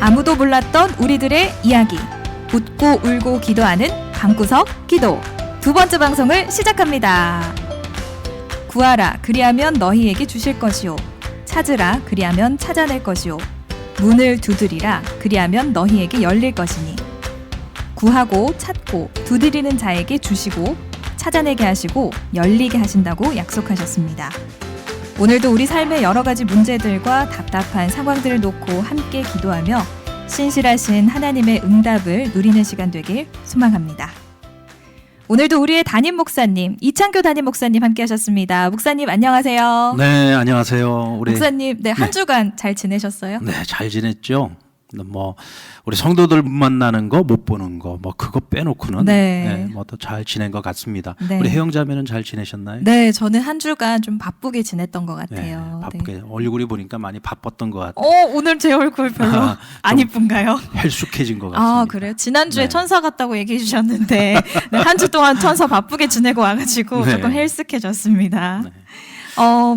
아무도 몰랐던 우리들의 이야기. 웃고 울고 기도하는 방구석 기도. 두 번째 방송을 시작합니다. 구하라 그리하면 너희에게 주실 것이요. 찾으라 그리하면 찾아낼 것이요. 문을 두드리라 그리하면 너희에게 열릴 것이니. 구하고 찾고 두드리는 자에게 주시고 찾아내게 하시고 열리게 하신다고 약속하셨습니다. 오늘도 우리 삶의 여러 가지 문제들과 답답한 상황들을 놓고 함께 기도하며 신실하신 하나님의 응답을 누리는 시간 되길 소망합니다. 오늘도 우리의 담임 목사님, 이창교 담임 목사님 함께 하셨습니다. 목사님 안녕하세요. 네, 안녕하세요. 우리 목사님, 한 주간 잘 지내셨어요? 네, 잘 지냈죠. 뭐 우리 성도들 만나는 거, 못 보는 거, 뭐 그거 빼놓고는 뭐 더 잘 지낸 것 같습니다. 네. 우리 혜영자매는 잘 지내셨나요? 네, 저는 한 주간 좀 바쁘게 지냈던 것 같아요. 네, 바쁘게 얼굴이 보니까 많이 바빴던 것 같아요. 오늘 제 얼굴 별로 안 이쁜가요? 헬쑥해진 것 같습니다. 아, 그래요? 지난주에 네. 천사 같다고 얘기해 주셨는데 한 주 동안 천사 바쁘게 지내고 와가지고 네. 조금 헬쓱해졌습니다. 네.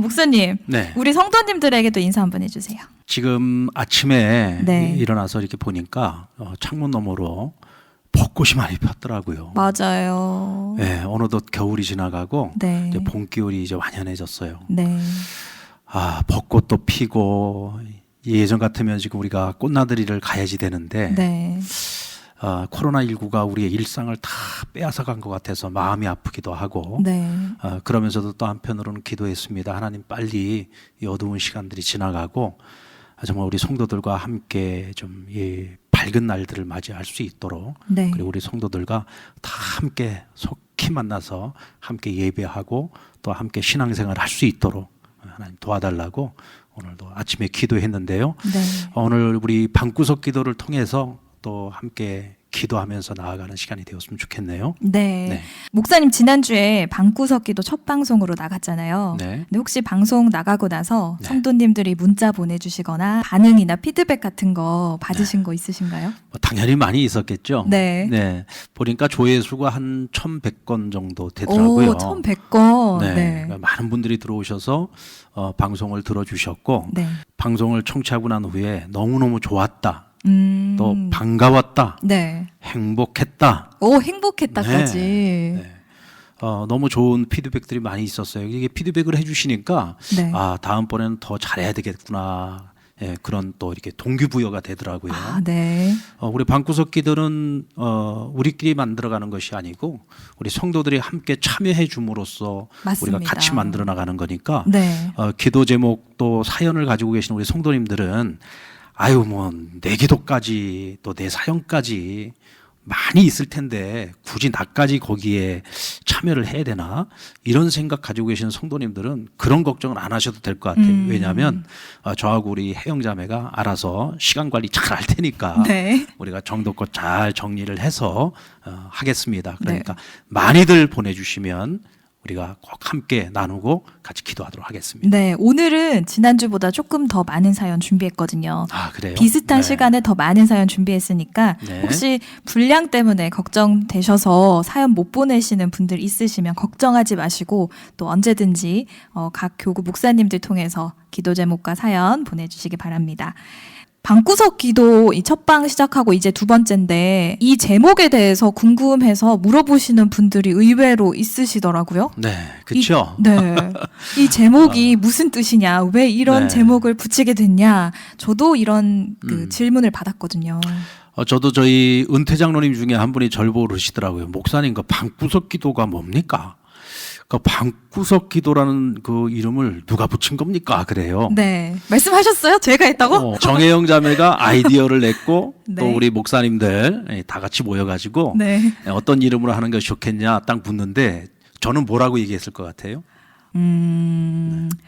목사님, 네. 우리 성도님들에게도 인사 한번 해주세요. 지금 아침에 네. 일어나서 이렇게 보니까 창문 너머로 벚꽃이 많이 폈더라고요. 맞아요. 네, 어느덧 겨울이 지나가고 네. 이제 봄 기울이 이제 완연해졌어요. 네. 아, 벚꽃도 피고 예전 같으면 지금 우리가 꽃나들이를 가야지 되는데 네. 코로나19가 우리의 일상을 다 빼앗아 간 것 같아서 마음이 아프기도 하고 네. 그러면서도 또 한편으로는 기도했습니다. 하나님 빨리 이 어두운 시간들이 지나가고 정말 우리 성도들과 함께 좀 이 밝은 날들을 맞이할 수 있도록 네. 그리고 우리 성도들과 다 함께 속히 만나서 함께 예배하고 또 함께 신앙생활을 할 수 있도록 하나님 도와달라고 오늘도 아침에 기도했는데요. 네. 오늘 우리 방구석 기도를 통해서 또 함께 기도하면서 나아가는 시간이 되었으면 좋겠네요. 네. 네. 목사님 지난주에 방구석 기도 첫 방송으로 나갔잖아요. 네. 근데 혹시 방송 나가고 나서 네. 성도님들이 문자 보내주시거나 반응이나 피드백 같은 거 받으신 거 있으신가요? 뭐 당연히 많이 있었겠죠. 네. 보니까 조회수가 한 1,100건 정도 되더라고요. 1,100건. 네. 네. 그러니까 많은 분들이 들어오셔서 방송을 들어주셨고 네. 방송을 청취하고 난 후에 너무너무 좋았다. 또 음. 반가웠다. 네. 행복했다. 행복했다까지. 네. 너무 좋은 피드백들이 많이 있었어요. 이게 피드백을 해주시니까 네. 다음번에는 더 잘해야 되겠구나. 예, 그런 또 이렇게 동기부여가 되더라고요. 네. 우리 방구석 기도는 우리끼리 만들어가는 것이 아니고 우리 성도들이 함께 참여해 줌으로써 맞습니다. 우리가 같이 만들어 나가는 거니까 네. 기도 제목 또 사연을 가지고 계신 우리 성도님들은 뭐 내 기도까지 또 내 사연까지 많이 있을 텐데 굳이 나까지 거기에 참여를 해야 되나 이런 생각 가지고 계시는 성도님들은 그런 걱정은 안 하셔도 될 것 같아요. 왜냐하면 저하고 우리 혜영자매가 알아서 시간 관리 잘 할 테니까 네. 우리가 정도껏 잘 정리를 해서 하겠습니다. 그러니까 네. 많이들 보내주시면 우리가 꼭 함께 나누고 같이 기도하도록 하겠습니다. 네. 오늘은 지난주보다 조금 더 많은 사연 준비했거든요. 아, 그래요? 비슷한 네. 시간에 더 많은 사연 준비했으니까 네. 혹시 분량 때문에 걱정되셔서 사연 못 보내시는 분들 있으시면 걱정하지 마시고 또 언제든지 각 교구 목사님들 통해서 기도 제목과 사연 보내주시기 바랍니다. 방구석 기도 이 첫방 시작하고 이제 두 번째인데 이 제목에 대해서 궁금해서 물어보시는 분들이 의외로 있으시더라고요. 네, 그렇죠. 네. 이 제목이 무슨 뜻이냐, 왜 이런 네. 제목을 붙이게 됐냐, 저도 이런 질문을 받았거든요. 저도 저희 은퇴 장로님 중에 한 분이 절 보고 그러시더라고요. 목사님, 그 방구석 기도가 뭡니까? 그 방구석 기도라는 그 이름을 누가 붙인 겁니까? 그래요. 네. 말씀하셨어요? 제가 했다고? 정혜영 자매가 아이디어를 냈고 네. 또 우리 목사님들 다 같이 모여가지고 네. 어떤 이름으로 하는 것이 좋겠냐 딱 묻는데 저는 뭐라고 얘기했을 것 같아요?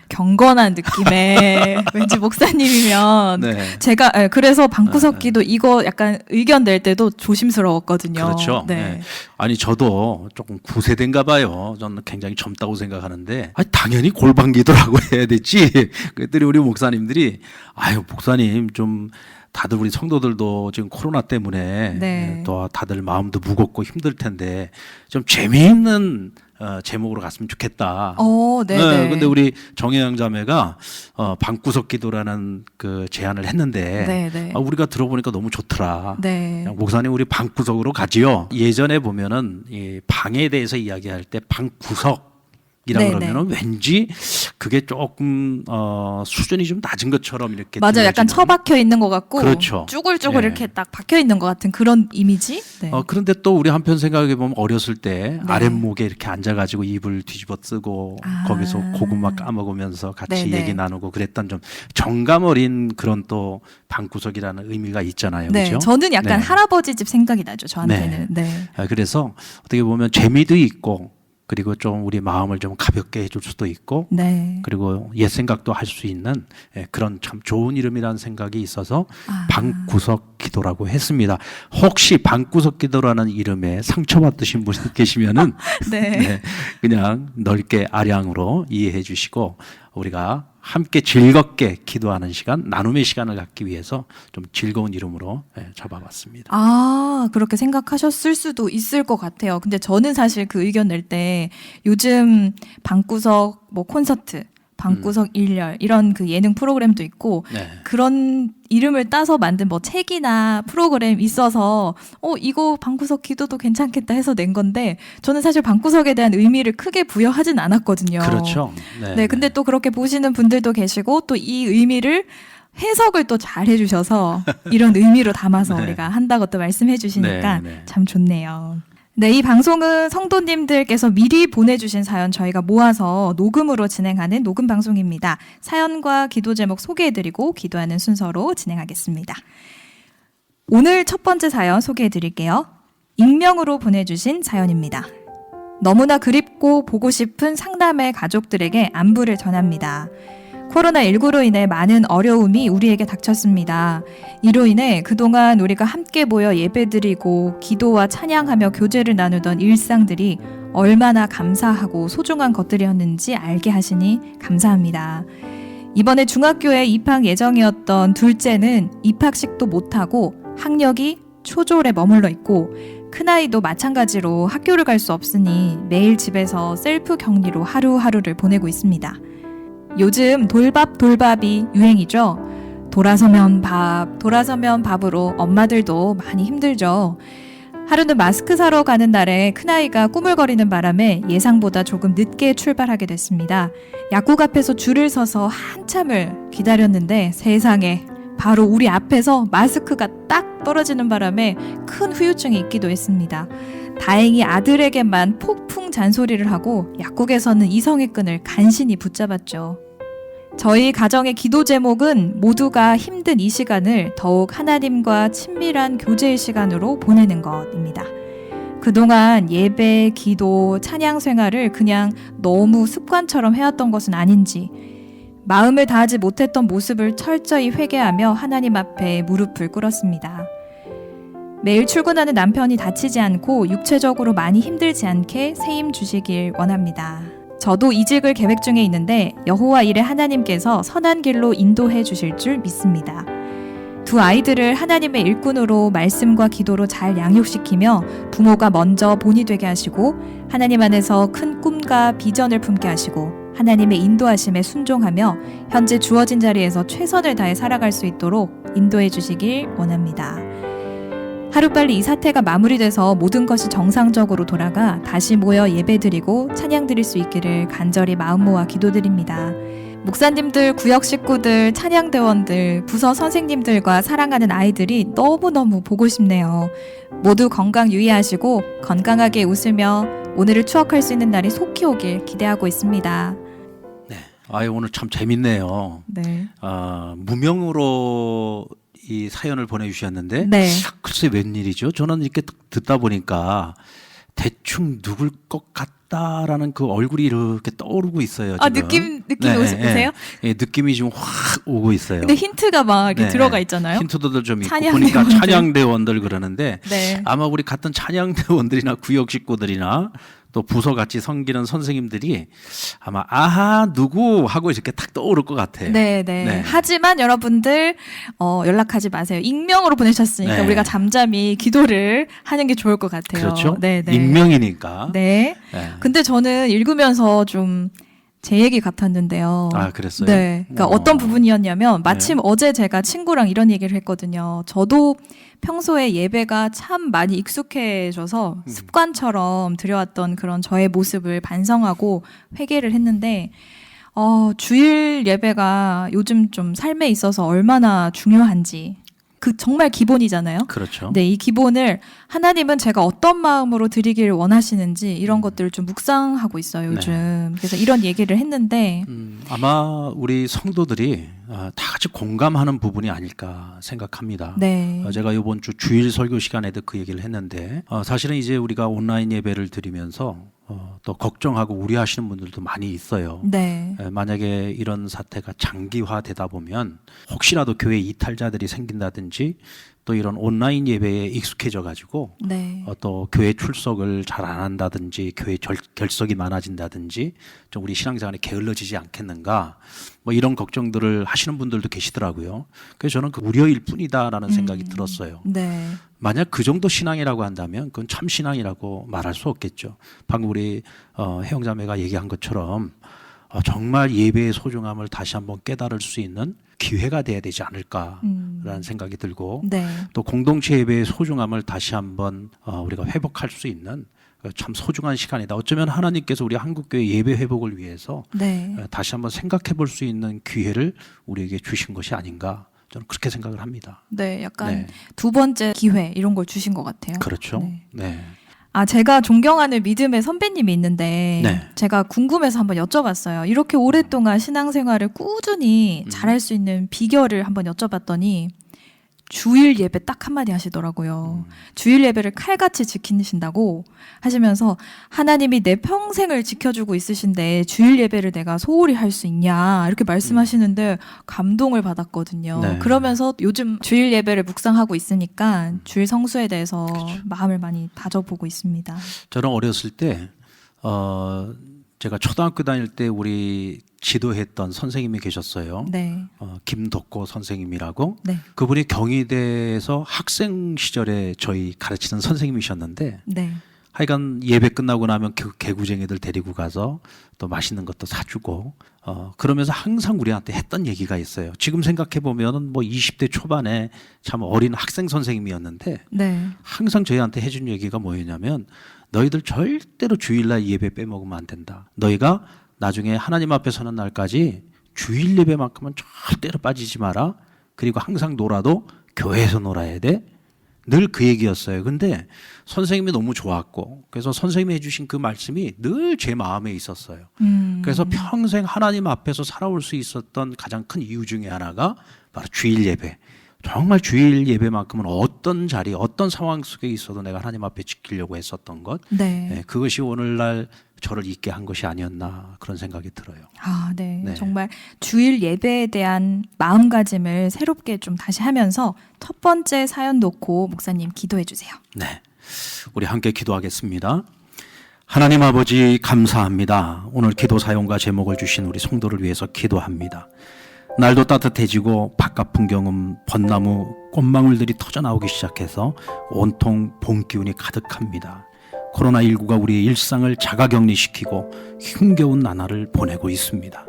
경건한 느낌의 왠지 목사님이면 네. 제가 그래서 방구석 기도 이거 약간 의견 낼 때도 조심스러웠거든요. 그렇죠. 네. 네. 아니 저도 조금 구세대인가 봐요. 저는 굉장히 젊다고 생각하는데 당연히 골방 기도라고 해야 되지. 그랬더니 우리 목사님들이 목사님 좀 다들 우리 성도들도 지금 코로나 때문에 네. 또 다들 마음도 무겁고 힘들 텐데 좀 재미있는 제목으로 갔으면 좋겠다. 네네. 근데 우리 정혜영 자매가 방구석 기도라는 그 제안을 했는데 네네. 우리가 들어보니까 너무 좋더라. 네. 목사님 우리 방구석으로 가지요. 예전에 보면은 이 방에 대해서 이야기할 때 방구석이라 네네. 그러면은 왠지 그게 조금 수준이 좀 낮은 것처럼 이렇게 맞아요. 약간 들려지는. 처박혀 있는 것 같고 그렇죠. 쭈글쭈글 예. 이렇게 딱 박혀 있는 것 같은 그런 이미지. 네. 그런데 또 우리 한편 생각해 보면 어렸을 때 네. 아랫목에 이렇게 앉아가지고 이불 뒤집어 쓰고 거기서 고구마 까먹으면서 같이 네네. 얘기 나누고 그랬던 좀 정감 어린 그런 또 방구석이라는 의미가 있잖아요. 네. 그죠? 저는 약간 네. 할아버지 집 생각이 나죠. 저한테는. 네. 그래서 어떻게 보면 재미도 있고 그리고 좀 우리 마음을 좀 가볍게 해줄 수도 있고 네. 그리고 옛 생각도 할 수 있는 그런 참 좋은 이름이라는 생각이 있어서 방구석 기도라고 했습니다. 혹시 방구석 기도라는 이름에 상처받으신 분이 계시면은 네. 그냥 넓게 아량으로 이해해 주시고 우리가 함께 즐겁게 기도하는 시간, 나눔의 시간을 갖기 위해서 좀 즐거운 이름으로 잡아봤습니다. 그렇게 생각하셨을 수도 있을 것 같아요. 근데 저는 사실 그 의견 낼 때 요즘 방구석 뭐 콘서트, 방구석 일열 이런 그 예능 프로그램도 있고 네. 그런 이름을 따서 만든 뭐 책이나 프로그램 있어서 이거 방구석 기도도 괜찮겠다 해서 낸 건데 저는 사실 방구석에 대한 의미를 크게 부여하진 않았거든요. 그렇죠. 네, 근데 또 그렇게 보시는 분들도 계시고 또 이 의미를 해석을 또 잘 해주셔서 이런 의미로 담아서 네. 우리가 한다고 또 말씀해 주시니까 네. 참 좋네요. 네, 이 방송은 성도님들께서 미리 보내주신 사연 저희가 모아서 녹음으로 진행하는 녹음 방송입니다. 사연과 기도 제목 소개해드리고 기도하는 순서로 진행하겠습니다. 오늘 첫 번째 사연 소개해드릴게요. 익명으로 보내주신 사연입니다. 너무나 그립고 보고 싶은 상담의 가족들에게 안부를 전합니다. 코로나19로 인해 많은 어려움이 우리에게 닥쳤습니다. 이로 인해 그동안 우리가 함께 모여 예배드리고 기도와 찬양하며 교제를 나누던 일상들이 얼마나 감사하고 소중한 것들이었는지 알게 하시니 감사합니다. 이번에 중학교에 입학 예정이었던 둘째는 입학식도 못하고 학력이 초졸에 머물러 있고 큰아이도 마찬가지로 학교를 갈 수 없으니 매일 집에서 셀프 격리로 하루하루를 보내고 있습니다. 요즘 돌밥이 유행이죠. 돌아서면 밥으로 엄마들도 많이 힘들죠. 하루는 마스크 사러 가는 날에 큰아이가 꾸물거리는 바람에 예상보다 조금 늦게 출발하게 됐습니다. 약국 앞에서 줄을 서서 한참을 기다렸는데 세상에 바로 우리 앞에서 마스크가 딱 떨어지는 바람에 큰 후유증이 있기도 했습니다. 다행히 아들에게만 폭풍 잔소리를 하고 약국에서는 이성의 끈을 간신히 붙잡았죠. 저희 가정의 기도 제목은 모두가 힘든 이 시간을 더욱 하나님과 친밀한 교제의 시간으로 보내는 것입니다. 그동안 예배, 기도, 찬양 생활을 그냥 너무 습관처럼 해왔던 것은 아닌지 마음을 다하지 못했던 모습을 철저히 회개하며 하나님 앞에 무릎을 꿇었습니다. 매일 출근하는 남편이 다치지 않고 육체적으로 많이 힘들지 않게 세임 주시길 원합니다. 저도 이직을 계획 중에 있는데 여호와 일에 하나님께서 선한 길로 인도해 주실 줄 믿습니다. 두 아이들을 하나님의 일꾼으로 말씀과 기도로 잘 양육시키며 부모가 먼저 본이 되게 하시고 하나님 안에서 큰 꿈과 비전을 품게 하시고 하나님의 인도하심에 순종하며 현재 주어진 자리에서 최선을 다해 살아갈 수 있도록 인도해 주시길 원합니다. 하루빨리 이 사태가 마무리돼서 모든 것이 정상적으로 돌아가 다시 모여 예배드리고 찬양드릴 수 있기를 간절히 마음 모아 기도드립니다. 목사님들, 구역 식구들, 찬양대원들, 부서 선생님들과 사랑하는 아이들이 너무너무 보고 싶네요. 모두 건강 유의하시고 건강하게 웃으며 오늘을 추억할 수 있는 날이 속히 오길 기대하고 있습니다. 오늘 참 재밌네요. 네. 무명으로 이 사연을 보내주셨는데 네. 글쎄 웬일이죠? 저는 이렇게 듣다 보니까 대충 누굴 것 같다라는 그 얼굴이 이렇게 떠오르고 있어요. 지금. 느낌 오세요? 예, 느낌이 좀 확 오고 있어요. 근데 힌트가 막 이렇게 들어가 있잖아요. 힌트도 좀 있고 찬양대원들. 보니까 찬양대원들 그러는데 네. 아마 우리 같은 찬양대원들이나 구역 식구들이나 또 부서 같이 섬기는 선생님들이 아마 아하 누구 하고 이렇게 탁 떠오를 것 같아요. 네. 네. 하지만 여러분들 연락하지 마세요. 익명으로 보내셨으니까 네. 우리가 잠잠히 기도를 하는 게 좋을 것 같아요. 그렇죠. 네. 익명이니까. 네. 네. 근데 저는 읽으면서 좀 제 얘기 같았는데요. 아, 그랬어요? 네. 그러니까 어떤 부분이었냐면 마침 네. 어제 제가 친구랑 이런 얘기를 했거든요. 저도 평소에 예배가 참 많이 익숙해져서 습관처럼 드려왔던 그런 저의 모습을 반성하고 회개를 했는데 주일 예배가 요즘 좀 삶에 있어서 얼마나 중요한지 그 정말 기본이잖아요. 그렇죠. 네, 이 기본을 하나님은 제가 어떤 마음으로 드리기를 원하시는지 이런 것들을 좀 묵상하고 있어요, 요즘. 그래서 이런 얘기를 했는데 아마 우리 성도들이 다 같이 공감하는 부분이 아닐까 생각합니다. 네. 제가 이번 주 주일 설교 시간에도 그 얘기를 했는데 사실은 이제 우리가 온라인 예배를 드리면서 또 걱정하고 우려하시는 분들도 많이 있어요. 네. 만약에 이런 사태가 장기화되다 보면 혹시라도 교회 이탈자들이 생긴다든지 또 이런 온라인 예배에 익숙해져 가지고 네. 또 교회 출석을 잘 안 한다든지 교회 결석이 많아진다든지 좀 우리 신앙생활이 게을러지지 않겠는가 뭐 이런 걱정들을 하시는 분들도 계시더라고요. 그래서 저는 그 우려일 뿐이다라는 생각이 들었어요. 네. 만약 그 정도 신앙이라고 한다면 그건 참 신앙이라고 말할 수 없겠죠. 방금 우리 혜영자매가 얘기한 것처럼 정말 예배의 소중함을 다시 한번 깨달을 수 있는 기회가 돼야 되지 않을까라는 생각이 들고 네. 또 공동체 예배의 소중함을 다시 한번 우리가 회복할 수 있는 참 소중한 시간이다. 어쩌면 하나님께서 우리 한국교회 예배 회복을 위해서 네. 다시 한번 생각해 볼 수 있는 기회를 우리에게 주신 것이 아닌가 저는 그렇게 생각을 합니다. 네, 약간 네. 두 번째 기회 이런 걸 주신 것 같아요. 그렇죠. 네. 네. 제가 존경하는 믿음의 선배님이 있는데 네. 제가 궁금해서 한번 여쭤봤어요. 이렇게 오랫동안 신앙생활을 꾸준히 잘할 수 있는 비결을 한번 여쭤봤더니 주일 예배 딱 한마디 하시더라고요. 주일 예배를 칼같이 지키신다고 하시면서 하나님이 내 평생을 지켜주고 있으신데 주일 예배를 내가 소홀히 할 수 있냐 이렇게 말씀하시는데 감동을 받았거든요. 네. 그러면서 요즘 주일 예배를 묵상하고 있으니까 주일 성수에 대해서 그렇죠. 마음을 많이 다져보고 있습니다. 저는 어렸을 때 제가 초등학교 다닐 때 우리 지도했던 선생님이 계셨어요. 네. 김덕고 선생님이라고. 네. 그분이 경희대에서 학생 시절에 저희 가르치는 선생님이셨는데 네. 하여간 예배 끝나고 나면 그 개구쟁이들 데리고 가서 또 맛있는 것도 사주고 그러면서 항상 우리한테 했던 얘기가 있어요. 지금 생각해 보면은 뭐 20대 초반에 참 어린 학생 선생님이었는데 네. 항상 저희한테 해준 얘기가 뭐였냐면 너희들 절대로 주일날 예배 빼먹으면 안 된다. 너희가 나중에 하나님 앞에 서는 날까지 주일 예배만큼은 절대로 빠지지 마라. 그리고 항상 놀아도 교회에서 놀아야 돼. 늘 그 얘기였어요. 근데 선생님이 너무 좋았고 그래서 선생님이 해주신 그 말씀이 늘 제 마음에 있었어요. 그래서 평생 하나님 앞에서 살아올 수 있었던 가장 큰 이유 중에 하나가 바로 주일 예배. 정말 주일 예배만큼은 어떤 자리, 어떤 상황 속에 있어도 내가 하나님 앞에 지키려고 했었던 것. 네. 네, 그것이 오늘날 저를 있게 한 것이 아니었나 그런 생각이 들어요. 네. 네. 정말 주일 예배에 대한 마음가짐을 새롭게 좀 다시 하면서 첫 번째 사연 놓고 목사님 기도해 주세요. 네, 우리 함께 기도하겠습니다. 하나님 아버지 감사합니다. 오늘 기도 사용과 제목을 주신 우리 성도를 위해서 기도합니다. 날도 따뜻해지고 바깥 풍경은 벚나무 꽃망울들이 터져나오기 시작해서 온통 봄 기운이 가득합니다. 코로나19가 우리의 일상을 자가격리시키고 힘겨운 나날을 보내고 있습니다.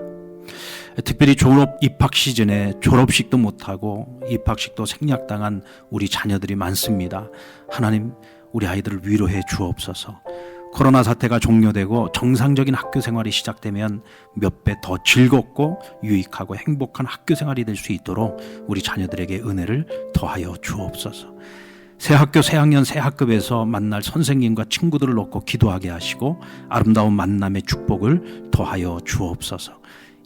특별히 졸업 입학 시즌에 졸업식도 못하고 입학식도 생략당한 우리 자녀들이 많습니다. 하나님 우리 아이들을 위로해 주옵소서. 코로나 사태가 종료되고 정상적인 학교 생활이 시작되면 몇 배 더 즐겁고 유익하고 행복한 학교 생활이 될 수 있도록 우리 자녀들에게 은혜를 더하여 주옵소서. 새 학교 새 학년 새 학급에서 만날 선생님과 친구들을 놓고 기도하게 하시고 아름다운 만남의 축복을 더하여 주옵소서.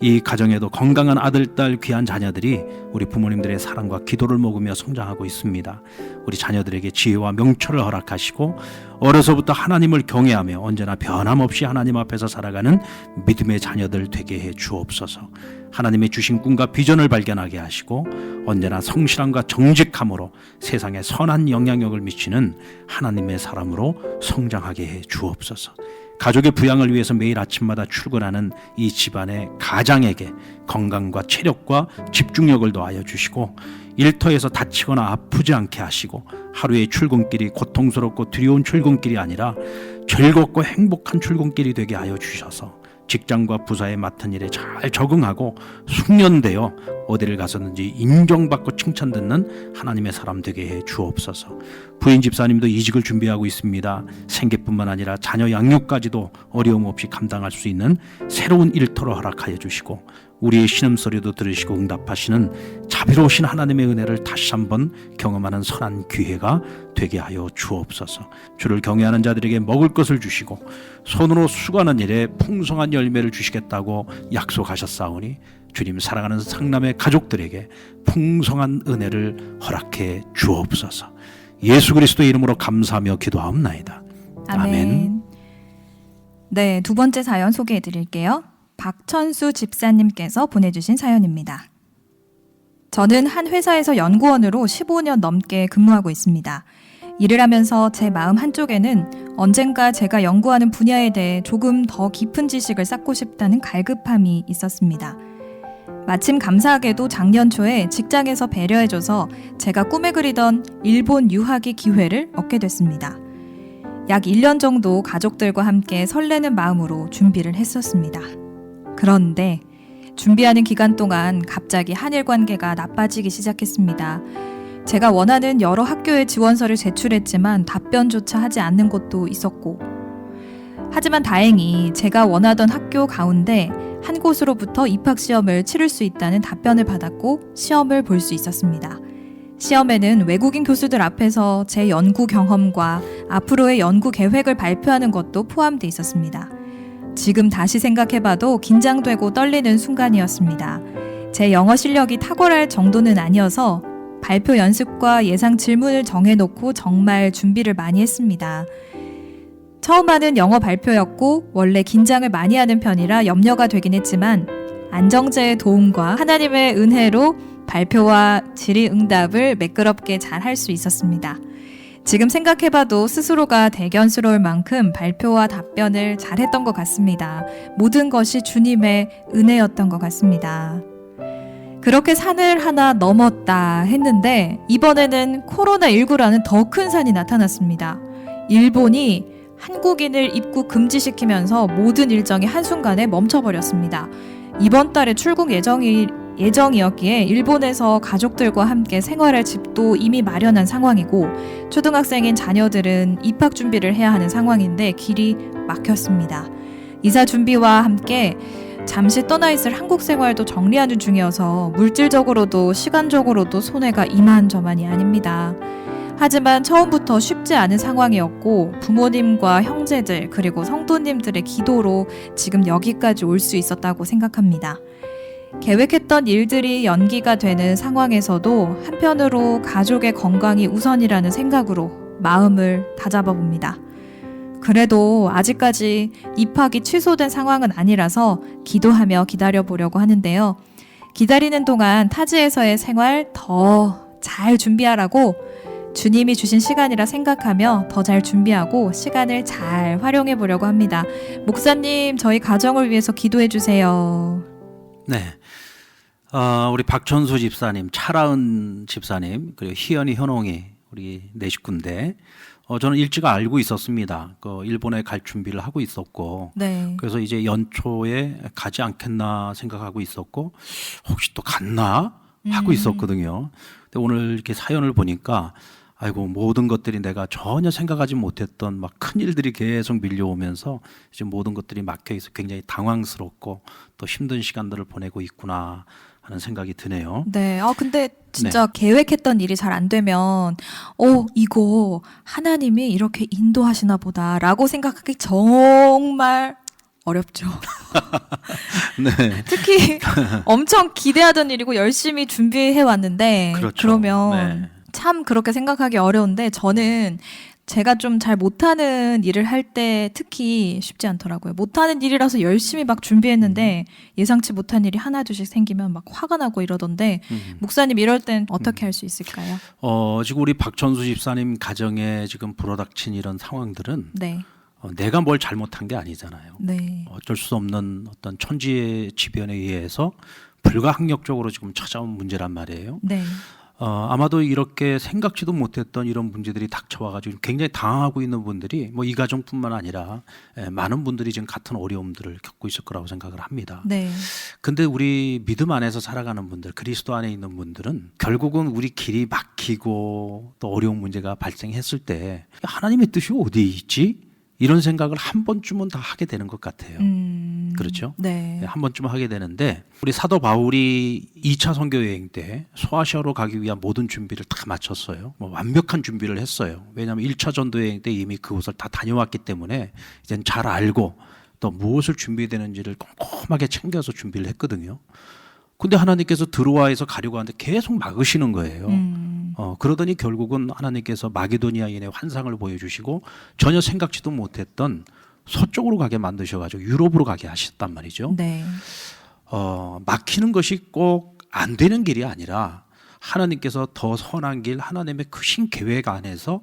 이 가정에도 건강한 아들, 딸, 귀한 자녀들이 우리 부모님들의 사랑과 기도를 먹으며 성장하고 있습니다. 우리 자녀들에게 지혜와 명철을 허락하시고 어려서부터 하나님을 경외하며 언제나 변함없이 하나님 앞에서 살아가는 믿음의 자녀들 되게 해 주옵소서. 하나님의 주신 꿈과 비전을 발견하게 하시고 언제나 성실함과 정직함으로 세상에 선한 영향력을 미치는 하나님의 사람으로 성장하게 해 주옵소서. 가족의 부양을 위해서 매일 아침마다 출근하는 이 집안의 가장에게 건강과 체력과 집중력을 더하여 주시고 일터에서 다치거나 아프지 않게 하시고 하루의 출근길이 고통스럽고 두려운 출근길이 아니라 즐겁고 행복한 출근길이 되게 하여 주셔서 직장과 부사에 맡은 일에 잘 적응하고 숙련되어 어디를 가서든지 인정받고 칭찬듣는 하나님의 사람 되게 해 주옵소서. 부인 집사님도 이직을 준비하고 있습니다. 생계뿐만 아니라 자녀 양육까지도 어려움 없이 감당할 수 있는 새로운 일터로 허락하여 주시고 우리의 신음소리도 들으시고 응답하시는 자비로우신 하나님의 은혜를 다시 한번 경험하는 선한 기회가 되게 하여 주옵소서. 주를 경외하는 자들에게 먹을 것을 주시고 손으로 수고하는 일에 풍성한 열매를 주시겠다고 약속하셨사오니 주님 사랑하는 상남의 가족들에게 풍성한 은혜를 허락해 주옵소서. 예수 그리스도의 이름으로 감사하며 기도하옵나이다. 아멘. 네, 두 번째 사연 소개해 드릴게요. 박천수 집사님께서 보내주신 사연입니다. 저는 한 회사에서 연구원으로 15년 넘게 근무하고 있습니다. 일을 하면서 제 마음 한쪽에는 언젠가 제가 연구하는 분야에 대해 조금 더 깊은 지식을 쌓고 싶다는 갈급함이 있었습니다. 마침 감사하게도 작년 초에 직장에서 배려해줘서 제가 꿈에 그리던 일본 유학의 기회를 얻게 됐습니다. 약 1년 정도 가족들과 함께 설레는 마음으로 준비를 했었습니다. 그런데 준비하는 기간 동안 갑자기 한일 관계가 나빠지기 시작했습니다. 제가 원하는 여러 학교에 지원서를 제출했지만 답변조차 하지 않는 곳도 있었고, 하지만 다행히 제가 원하던 학교 가운데 한 곳으로부터 입학시험을 치를 수 있다는 답변을 받았고 시험을 볼 수 있었습니다. 시험에는 외국인 교수들 앞에서 제 연구 경험과 앞으로의 연구 계획을 발표하는 것도 포함되어 있었습니다. 지금 다시 생각해봐도 긴장되고 떨리는 순간이었습니다. 제 영어 실력이 탁월할 정도는 아니어서 발표 연습과 예상 질문을 정해놓고 정말 준비를 많이 했습니다. 처음 하는 영어 발표였고 원래 긴장을 많이 하는 편이라 염려가 되긴 했지만 안정제의 도움과 하나님의 은혜로 발표와 질의응답을 매끄럽게 잘 할 수 있었습니다. 지금 생각해봐도 스스로가 대견스러울 만큼 발표와 답변을 잘했던 것 같습니다. 모든 것이 주님의 은혜였던 것 같습니다. 그렇게 산을 하나 넘었다 했는데 이번에는 코로나19라는 더 큰 산이 나타났습니다. 일본이 한국인을 입국 금지시키면서 모든 일정이 한순간에 멈춰버렸습니다. 이번 달에 출국 예정이었기에 일본에서 가족들과 함께 생활할 집도 이미 마련한 상황이고 초등학생인 자녀들은 입학 준비를 해야 하는 상황인데 길이 막혔습니다. 이사 준비와 함께 잠시 떠나 있을 한국 생활도 정리하는 중이어서 물질적으로도 시간적으로도 손해가 이만저만이 아닙니다. 하지만 처음부터 쉽지 않은 상황이었고 부모님과 형제들 그리고 성도님들의 기도로 지금 여기까지 올 수 있었다고 생각합니다. 계획했던 일들이 연기가 되는 상황에서도 한편으로 가족의 건강이 우선이라는 생각으로 마음을 다잡아 봅니다. 그래도 아직까지 입학이 취소된 상황은 아니라서 기도하며 기다려보려고 하는데요. 기다리는 동안 타지에서의 생활 더 잘 준비하라고 주님이 주신 시간이라 생각하며 더 잘 준비하고 시간을 잘 활용해 보려고 합니다. 목사님, 저희 가정을 위해서 기도해 주세요. 네, 우리 박천수 집사님, 차라은 집사님, 그리고 희연이, 현홍이 우리 네 식구인데 저는 일찍 알고 있었습니다. 일본에 갈 준비를 하고 있었고, 네. 그래서 이제 연초에 가지 않겠나 생각하고 있었고, 혹시 또 갔나 하고 있었거든요. 근데 오늘 이렇게 사연을 보니까 아이고 모든 것들이 내가 전혀 생각하지 못했던 막 큰 일들이 계속 밀려오면서 이제 모든 것들이 막혀 있어 굉장히 당황스럽고 또 힘든 시간들을 보내고 있구나 하는 생각이 드네요. 네. 근데 진짜 계획했던 일이 잘 안 되면 이거 하나님이 이렇게 인도하시나 보다라고 생각하기 정말 어렵죠. 네. 특히 엄청 기대하던 일이고 열심히 준비해 왔는데 그렇죠. 그러면 네. 참 그렇게 생각하기 어려운데 저는 제가 좀 잘 못하는 일을 할 때 특히 쉽지 않더라고요. 못하는 일이라서 열심히 막 준비했는데 예상치 못한 일이 하나둘씩 생기면 막 화가 나고 이러던데 목사님 이럴 땐 어떻게 할 수 있을까요? 지금 우리 박천수 집사님 가정에 지금 불어닥친 이런 상황들은 네. 내가 뭘 잘못한 게 아니잖아요. 네. 어쩔 수 없는 어떤 천지의 지변에 의해서 불가항력적으로 지금 찾아온 문제란 말이에요. 네. 아마도 이렇게 생각지도 못했던 이런 문제들이 닥쳐와가지고 굉장히 당황하고 있는 분들이 뭐 이 가정뿐만 아니라 많은 분들이 지금 같은 어려움들을 겪고 있을 거라고 생각을 합니다. 네. 근데 우리 믿음 안에서 살아가는 분들, 그리스도 안에 있는 분들은 결국은 우리 길이 막히고 또 어려운 문제가 발생했을 때 하나님의 뜻이 어디에 있지? 이런 생각을 한 번쯤은 다 하게 되는 것 같아요. 그렇죠? 네. 한 번쯤 하게 되는데 우리 사도 바울이 2차 선교 여행 때 소아시아로 가기 위한 모든 준비를 다 마쳤어요. 뭐 완벽한 준비를 했어요. 왜냐하면 1차 전도 여행 때 이미 그곳을 다 다녀왔기 때문에 이제는 잘 알고 또 무엇을 준비되는지를 꼼꼼하게 챙겨서 준비를 했거든요. 근데 하나님께서 들어와서 가려고 하는데 계속 막으시는 거예요. 그러더니 결국은 하나님께서 마게도니아인의 환상을 보여주시고 전혀 생각지도 못했던 서쪽으로 가게 만드셔가지고 유럽으로 가게 하셨단 말이죠. 네. 막히는 것이 꼭 안 되는 길이 아니라 하나님께서 더 선한 길, 하나님의 크신 계획 안에서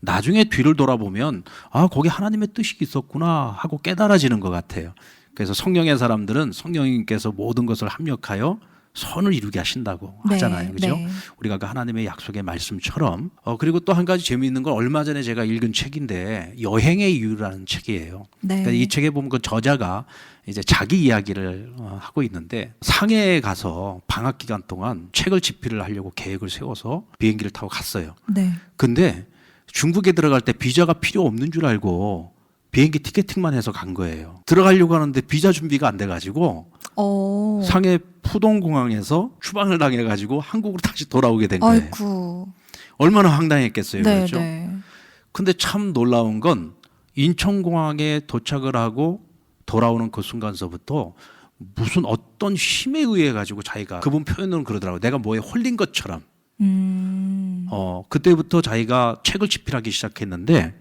나중에 뒤를 돌아보면 거기 하나님의 뜻이 있었구나 하고 깨달아지는 것 같아요. 그래서 성령의 사람들은 성령님께서 모든 것을 합력하여 선을 이루게 하신다고 하잖아요. 그죠? 네. 우리가 그 하나님의 약속의 말씀처럼. 그리고 또 한 가지 재미있는 건 얼마 전에 제가 읽은 책인데 여행의 이유라는 책이에요. 네. 그러니까 이 책에 보면 그 저자가 이제 자기 이야기를 하고 있는데 상해에 가서 방학 기간 동안 책을 집필을 하려고 계획을 세워서 비행기를 타고 갔어요. 네. 근데 중국에 들어갈 때 비자가 필요 없는 줄 알고 비행기 티켓팅만 해서 간 거예요. 들어가려고 하는데 비자 준비가 안 돼가지고 상해 푸동공항에서 추방을 당해가지고 한국으로 다시 돌아오게 된 거예요. 아이고. 얼마나 황당했겠어요. 네, 그렇죠? 네. 근데 참 놀라운 건 인천공항에 도착을 하고 돌아오는 그 순간서부터 무슨 어떤 힘에 의해 가지고 자기가 그분 표현은 그러더라고요. 내가 뭐에 홀린 것처럼. 그때부터 자기가 책을 집필하기 시작했는데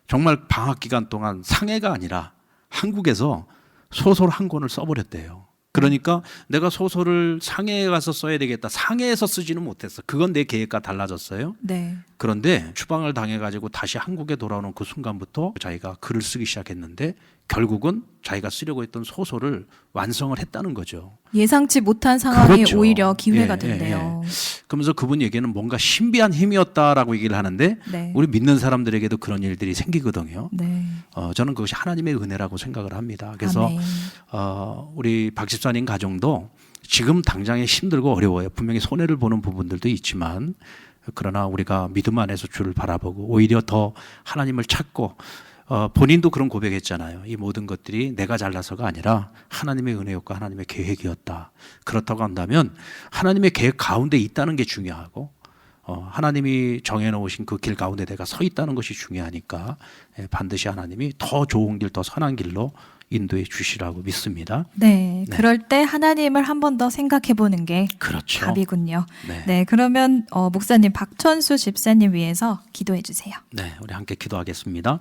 정말 방학 기간 동안 상해가 아니라 한국에서 소설 한 권을 써버렸대요. 그러니까 내가 소설을 상해에 가서 써야 되겠다. 상해에서 쓰지는 못했어. 그건 내 계획과 달라졌어요. 네. 그런데 추방을 당해가지고 다시 한국에 돌아오는 그 순간부터 자기가 글을 쓰기 시작했는데 결국은 자기가 쓰려고 했던 소설을 완성을 했다는 거죠. 예상치 못한 상황이 그렇죠. 오히려 기회가 예, 된대요. 그러면서 그분 얘기는 뭔가 신비한 힘이었다라고 얘기를 하는데 네. 우리 믿는 사람들에게도 그런 일들이 생기거든요. 네. 저는 그것이 하나님의 은혜라고 생각을 합니다. 그래서 아멘. 우리 박 집사님 가정도 지금 당장에 힘들고 어려워요. 분명히 손해를 보는 부분들도 있지만 그러나 우리가 믿음 안에서 주를 바라보고 오히려 더 하나님을 찾고 본인도 그런 고백했잖아요. 이 모든 것들이 내가 잘나서가 아니라 하나님의 은혜였고 하나님의 계획이었다. 그렇다고 한다면 하나님의 계획 가운데 있다는 게 중요하고 하나님이 정해놓으신 그 길 가운데 내가 서 있다는 것이 중요하니까 반드시 하나님이 더 좋은 길, 더 선한 길로 인도해 주시라고 믿습니다. 네. 네. 그럴 때 하나님을 한 번 더 생각해 보는 게 그렇죠. 답이군요. 네. 네. 그러면 목사님 박천수 집사님 위해서 기도해 주세요. 네, 우리 함께 기도하겠습니다.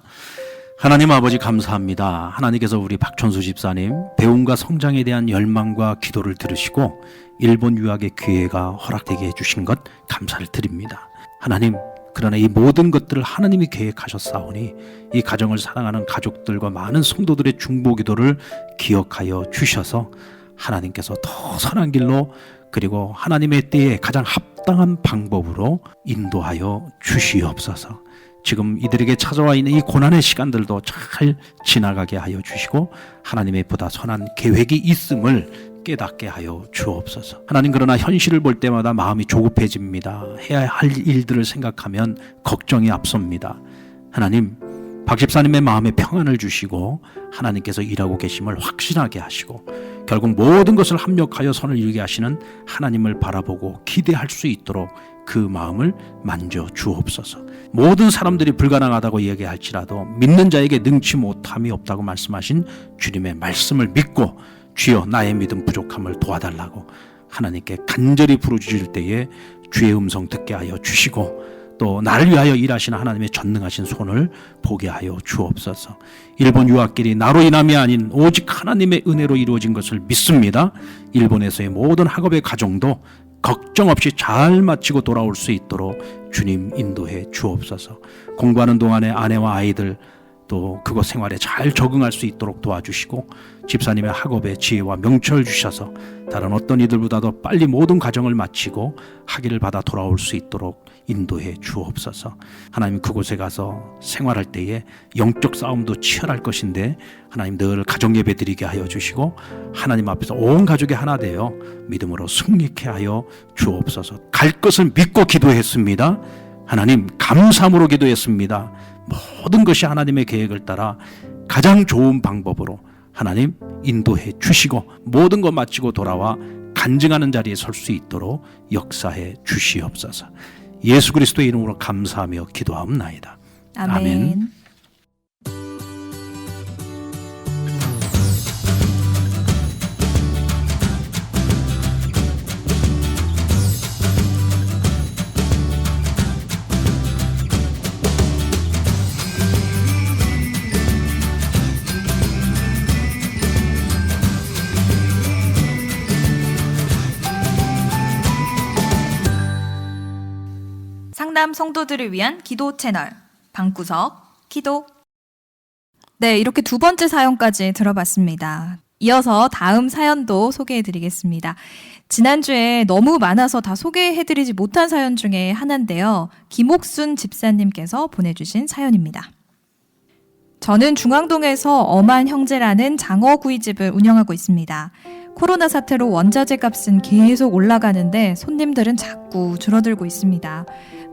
하나님 아버지 감사합니다. 하나님께서 우리 박천수 집사님 배움과 성장에 대한 열망과 기도를 들으시고 일본 유학의 기회가 허락되게 해주신 것 감사를 드립니다. 하나님, 그러나 이 모든 것들을 하나님이 계획하셨사오니 이 가정을 사랑하는 가족들과 많은 성도들의 중보기도를 기억하여 주셔서 하나님께서 더 선한 길로 그리고 하나님의 때에 가장 합당한 방법으로 인도하여 주시옵소서. 지금 이들에게 찾아와 있는 이 고난의 시간들도 잘 지나가게 하여 주시고 하나님의 보다 선한 계획이 있음을 깨닫게 하여 주옵소서. 하나님, 그러나 현실을 볼 때마다 마음이 조급해집니다. 해야 할 일들을 생각하면 걱정이 앞섭니다. 하나님, 박 집사님의 마음에 평안을 주시고 하나님께서 일하고 계심을 확신하게 하시고 결국 모든 것을 합력하여 선을 이루게 하시는 하나님을 바라보고 기대할 수 있도록 그 마음을 만져 주옵소서. 모든 사람들이 불가능하다고 얘기할지라도 믿는 자에게 능치 못함이 없다고 말씀하신 주님의 말씀을 믿고 주여 나의 믿음 부족함을 도와달라고 하나님께 간절히 부르짖을 때에 주의 음성 듣게 하여 주시고 또 나를 위하여 일하시는 하나님의 전능하신 손을 보게 하여 주옵소서. 일본 유학길이 나로 인함이 아닌 오직 하나님의 은혜로 이루어진 것을 믿습니다. 일본에서의 모든 학업의 과정도 걱정 없이 잘 마치고 돌아올 수 있도록 주님 인도해 주옵소서. 공부하는 동안에 아내와 아이들 또 그곳 생활에 잘 적응할 수 있도록 도와주시고 집사님의 학업에 지혜와 명철을 주셔서 다른 어떤 이들보다도 빨리 모든 과정을 마치고 학위를 받아 돌아올 수 있도록 인도해 주옵소서. 하나님, 그곳에 가서 생활할 때에 영적 싸움도 치열할 것인데 하나님 늘 가정 예배 드리게 하여 주시고 하나님 앞에서 온 가족이 하나 되어 믿음으로 승리케 하여 주옵소서. 갈 것을 믿고 기도했습니다. 하나님, 감사함으로 기도했습니다. 모든 것이 하나님의 계획을 따라 가장 좋은 방법으로 하나님 인도해 주시고 모든 것 마치고 돌아와 간증하는 자리에 설 수 있도록 역사해 주시옵소서. 예수 그리스도의 이름으로 감사하며 기도하옵나이다. 아멘. 상담 성도들을 위한 기도 채널 방구석 기도. 네, 이렇게 두 번째 사연까지 들어봤습니다. 이어서 다음 사연도 소개해드리겠습니다. 지난주에 너무 많아서 다 소개해드리지 못한 사연 중에 하나인데요. 김옥순 집사님께서 보내주신 사연입니다. 저는 중앙동에서 엄한 형제라는 장어구이집을 운영하고 있습니다. 코로나 사태로 원자재 값은 계속 올라가는데 손님들은 자꾸 줄어들고 있습니다.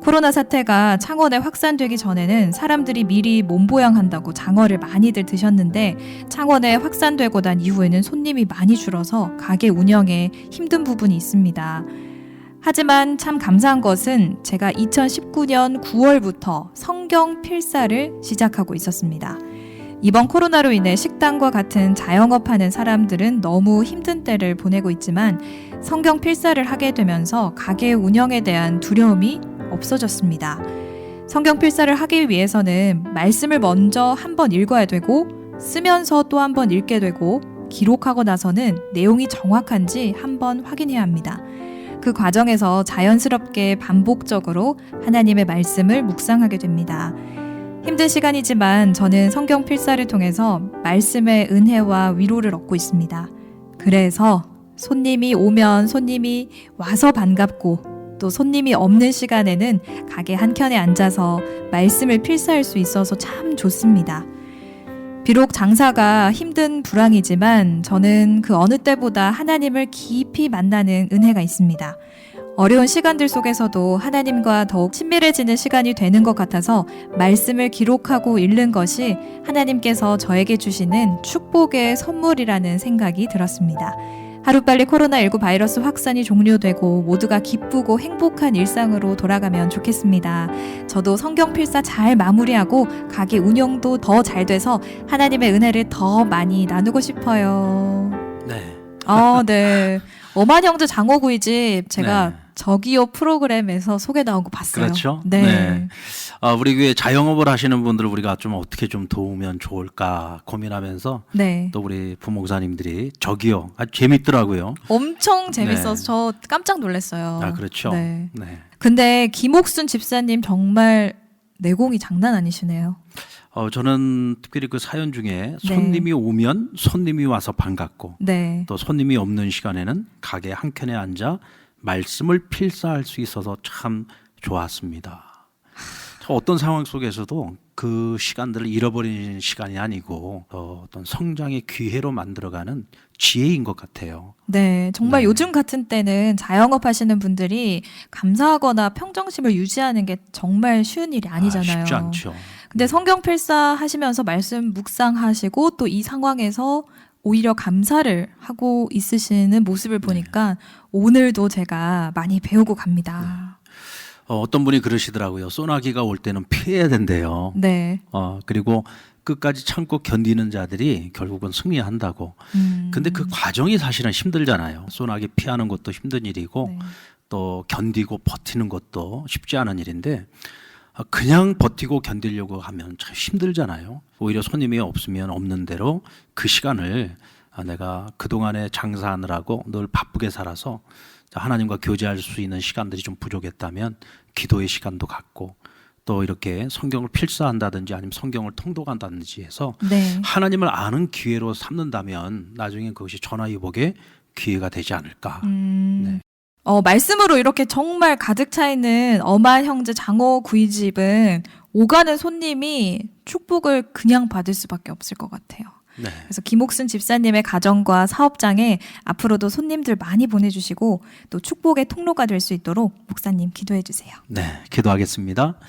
코로나 사태가 창원에 확산되기 전에는 사람들이 미리 몸보양한다고 장어를 많이들 드셨는데 창원에 확산되고 난 이후에는 손님이 많이 줄어서 가게 운영에 힘든 부분이 있습니다. 하지만 참 감사한 것은 제가 2019년 9월부터 성경 필사를 시작하고 있었습니다. 이번 코로나로 인해 식당과 같은 자영업하는 사람들은 너무 힘든 때를 보내고 있지만 성경 필사를 하게 되면서 가게 운영에 대한 두려움이 없어졌습니다. 성경 필사를 하기 위해서는 말씀을 먼저 한번 읽어야 되고 쓰면서 또 한번 읽게 되고 기록하고 나서는 내용이 정확한지 한번 확인해야 합니다. 그 과정에서 자연스럽게 반복적으로 하나님의 말씀을 묵상하게 됩니다. 힘든 시간이지만 저는 성경 필사를 통해서 말씀의 은혜와 위로를 얻고 있습니다. 그래서 손님이 오면 손님이 와서 반갑고 또 손님이 없는 시간에는 가게 한켠에 앉아서 말씀을 필사할 수 있어서 참 좋습니다. 비록 장사가 힘든 불황이지만 저는 그 어느 때보다 하나님을 깊이 만나는 은혜가 있습니다. 어려운 시간들 속에서도 하나님과 더욱 친밀해지는 시간이 되는 것 같아서 말씀을 기록하고 읽는 것이 하나님께서 저에게 주시는 축복의 선물이라는 생각이 들었습니다. 하루빨리 코로나19 바이러스 확산이 종료되고 모두가 기쁘고 행복한 일상으로 돌아가면 좋겠습니다. 저도 성경 필사 잘 마무리하고 가게 운영도 더 잘 돼서 하나님의 은혜를 더 많이 나누고 싶어요. 네. 네. 엄한 형제 장어구이집 제가 네. 저기요 프로그램에서 소개 나온 거 봤어요. 그렇죠. 네. 우리 교회 자영업을 하시는 분들 우리가 좀 어떻게 좀 도우면 좋을까 고민하면서 네. 또 우리 부목사님들이 저기요 아주 재밌더라고요. 엄청 재밌어서 네. 저 깜짝 놀랐어요. 그렇죠. 네. 네. 근데 김옥순 집사님 정말 내공이 장난 아니시네요. 저는 특별히 그 사연 중에 손님이 오면 손님이 와서 반갑고 네. 또 손님이 없는 시간에는 가게 한켠에 앉아 말씀을 필사할 수 있어서 참 좋았습니다. 어떤 상황 속에서도 그 시간들을 잃어버리는 시간이 아니고 어떤 성장의 기회로 만들어가는 지혜인 것 같아요. 네, 정말 네. 요즘 같은 때는 자영업 하시는 분들이 감사하거나 평정심을 유지하는 게 정말 쉬운 일이 아니잖아요. 쉽지 않죠. 근데 성경 필사 하시면서 말씀 묵상하시고 또 이 상황에서 오히려 감사를 하고 있으시는 모습을 보니까 오늘도 제가 많이 배우고 갑니다. 어떤 분이 그러시더라고요. 소나기가 올 때는 피해야 된대요. 네. 그리고 끝까지 참고 견디는 자들이 결국은 승리한다고. 근데 그 과정이 사실은 힘들잖아요. 소나기 피하는 것도 힘든 일이고 네. 또 견디고 버티는 것도 쉽지 않은 일인데 그냥 버티고 견디려고 하면 참 힘들잖아요. 오히려 손님이 없으면 없는 대로 그 시간을 내가 그동안에 장사하느라고 늘 바쁘게 살아서 하나님과 교제할 수 있는 시간들이 좀 부족했다면 기도의 시간도 갖고 또 이렇게 성경을 필사한다든지 아니면 성경을 통독한다든지 해서 네. 하나님을 아는 기회로 삼는다면 나중에 그것이 전화위복의 기회가 되지 않을까. 네. 말씀으로 이렇게 정말 가득 차 있는 엄한 형제 장어 구이집은 오가는 손님이 축복을 그냥 받을 수밖에 없을 것 같아요. 네. 그래서 김옥순 집사님의 가정과 사업장에 앞으로도 손님들 많이 보내주시고 또 축복의 통로가 될 수 있도록 목사님 기도해 주세요. 네, 기도하겠습니다.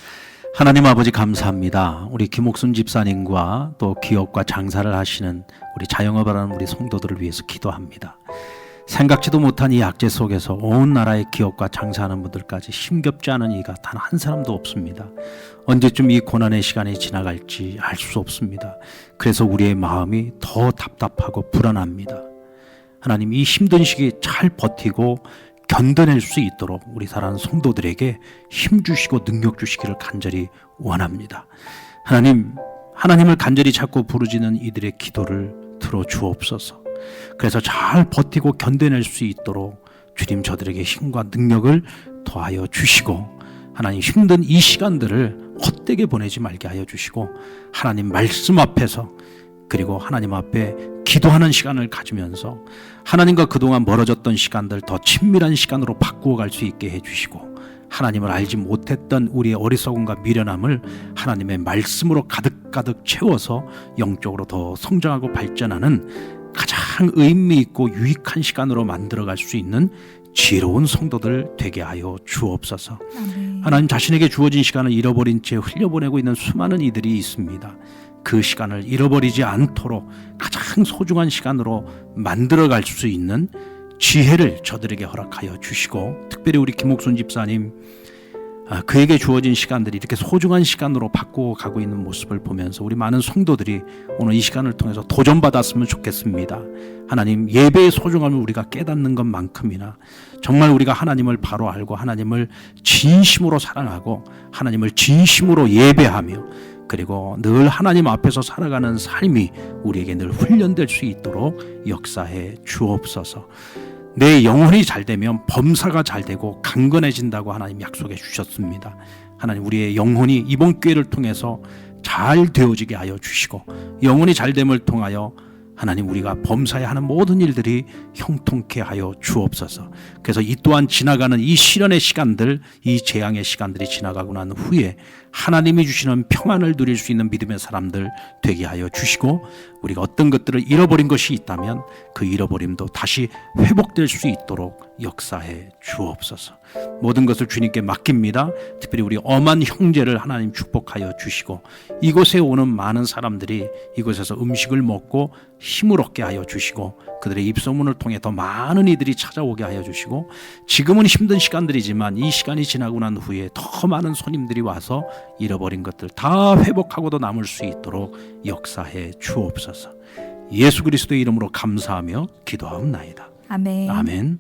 하나님 아버지 감사합니다. 우리 김옥순 집사님과 또 기업과 장사를 하시는 우리 자영업을 하는 우리 성도들을 위해서 기도합니다. 생각지도 못한 이 약재 속에서 온 나라의 기업과 장사하는 분들까지 힘겹지 않은 이가 단 한 사람도 없습니다. 언제쯤 이 고난의 시간이 지나갈지 알 수 없습니다. 그래서 우리의 마음이 더 답답하고 불안합니다. 하나님, 이 힘든 시기 잘 버티고 견뎌낼 수 있도록 우리 사랑하는 성도들에게 힘 주시고 능력 주시기를 간절히 원합니다. 하나님을 간절히 찾고 부르짖는 이들의 기도를 들어 주옵소서. 그래서 잘 버티고 견뎌낼 수 있도록 주님 저들에게 힘과 능력을 더하여 주시고, 하나님 힘든 이 시간들을 헛되게 보내지 말게 하여 주시고, 하나님 말씀 앞에서 그리고 하나님 앞에 기도하는 시간을 가지면서 하나님과 그동안 멀어졌던 시간들 더 친밀한 시간으로 바꾸어 갈 수 있게 해주시고, 하나님을 알지 못했던 우리의 어리석음과 미련함을 하나님의 말씀으로 가득가득 채워서 영적으로 더 성장하고 발전하는 가장 의미 있고 유익한 시간으로 만들어갈 수 있는 지혜로운 성도들 되게 하여 주옵소서. 하나님, 자신에게 주어진 시간을 잃어버린 채 흘려보내고 있는 수많은 이들이 있습니다. 그 시간을 잃어버리지 않도록 가장 소중한 시간으로 만들어갈 수 있는 지혜를 저들에게 허락하여 주시고, 특별히 우리 김옥순 집사님, 그에게 주어진 시간들이 이렇게 소중한 시간으로 바꾸어 가고 있는 모습을 보면서 우리 많은 성도들이 오늘 이 시간을 통해서 도전받았으면 좋겠습니다. 하나님, 예배의 소중함을 우리가 깨닫는 것만큼이나 정말 우리가 하나님을 바로 알고 하나님을 진심으로 사랑하고 하나님을 진심으로 예배하며 그리고 늘 하나님 앞에서 살아가는 삶이 우리에게 늘 훈련될 수 있도록 역사해 주옵소서. 내 영혼이 잘 되면 범사가 잘 되고 강건해진다고 하나님 약속해 주셨습니다. 하나님, 우리의 영혼이 이번 기회를 통해서 잘 되어지게 하여 주시고, 영혼이 잘 됨을 통하여 하나님 우리가 범사에 하는 모든 일들이 형통케 하여 주옵소서. 그래서 이 또한 지나가는 이 시련의 시간들, 이 재앙의 시간들이 지나가고 난 후에 하나님이 주시는 평안을 누릴 수 있는 믿음의 사람들 되게 하여 주시고, 우리가 어떤 것들을 잃어버린 것이 있다면 그 잃어버림도 다시 회복될 수 있도록 역사해 주옵소서. 모든 것을 주님께 맡깁니다. 특별히 우리 엄한 형제를 하나님 축복하여 주시고, 이곳에 오는 많은 사람들이 이곳에서 음식을 먹고 힘을 얻게 하여 주시고, 그들의 입소문을 통해 더 많은 이들이 찾아오게 하여 주시고, 지금은 힘든 시간들이지만 이 시간이 지나고 난 후에 더 많은 손님들이 와서 잃어버린 것들 다 회복하고도 남을 수 있도록 역사해 주옵소서. 예수 그리스도의 이름으로 감사하며 기도하옵나이다. 아멘. 아멘.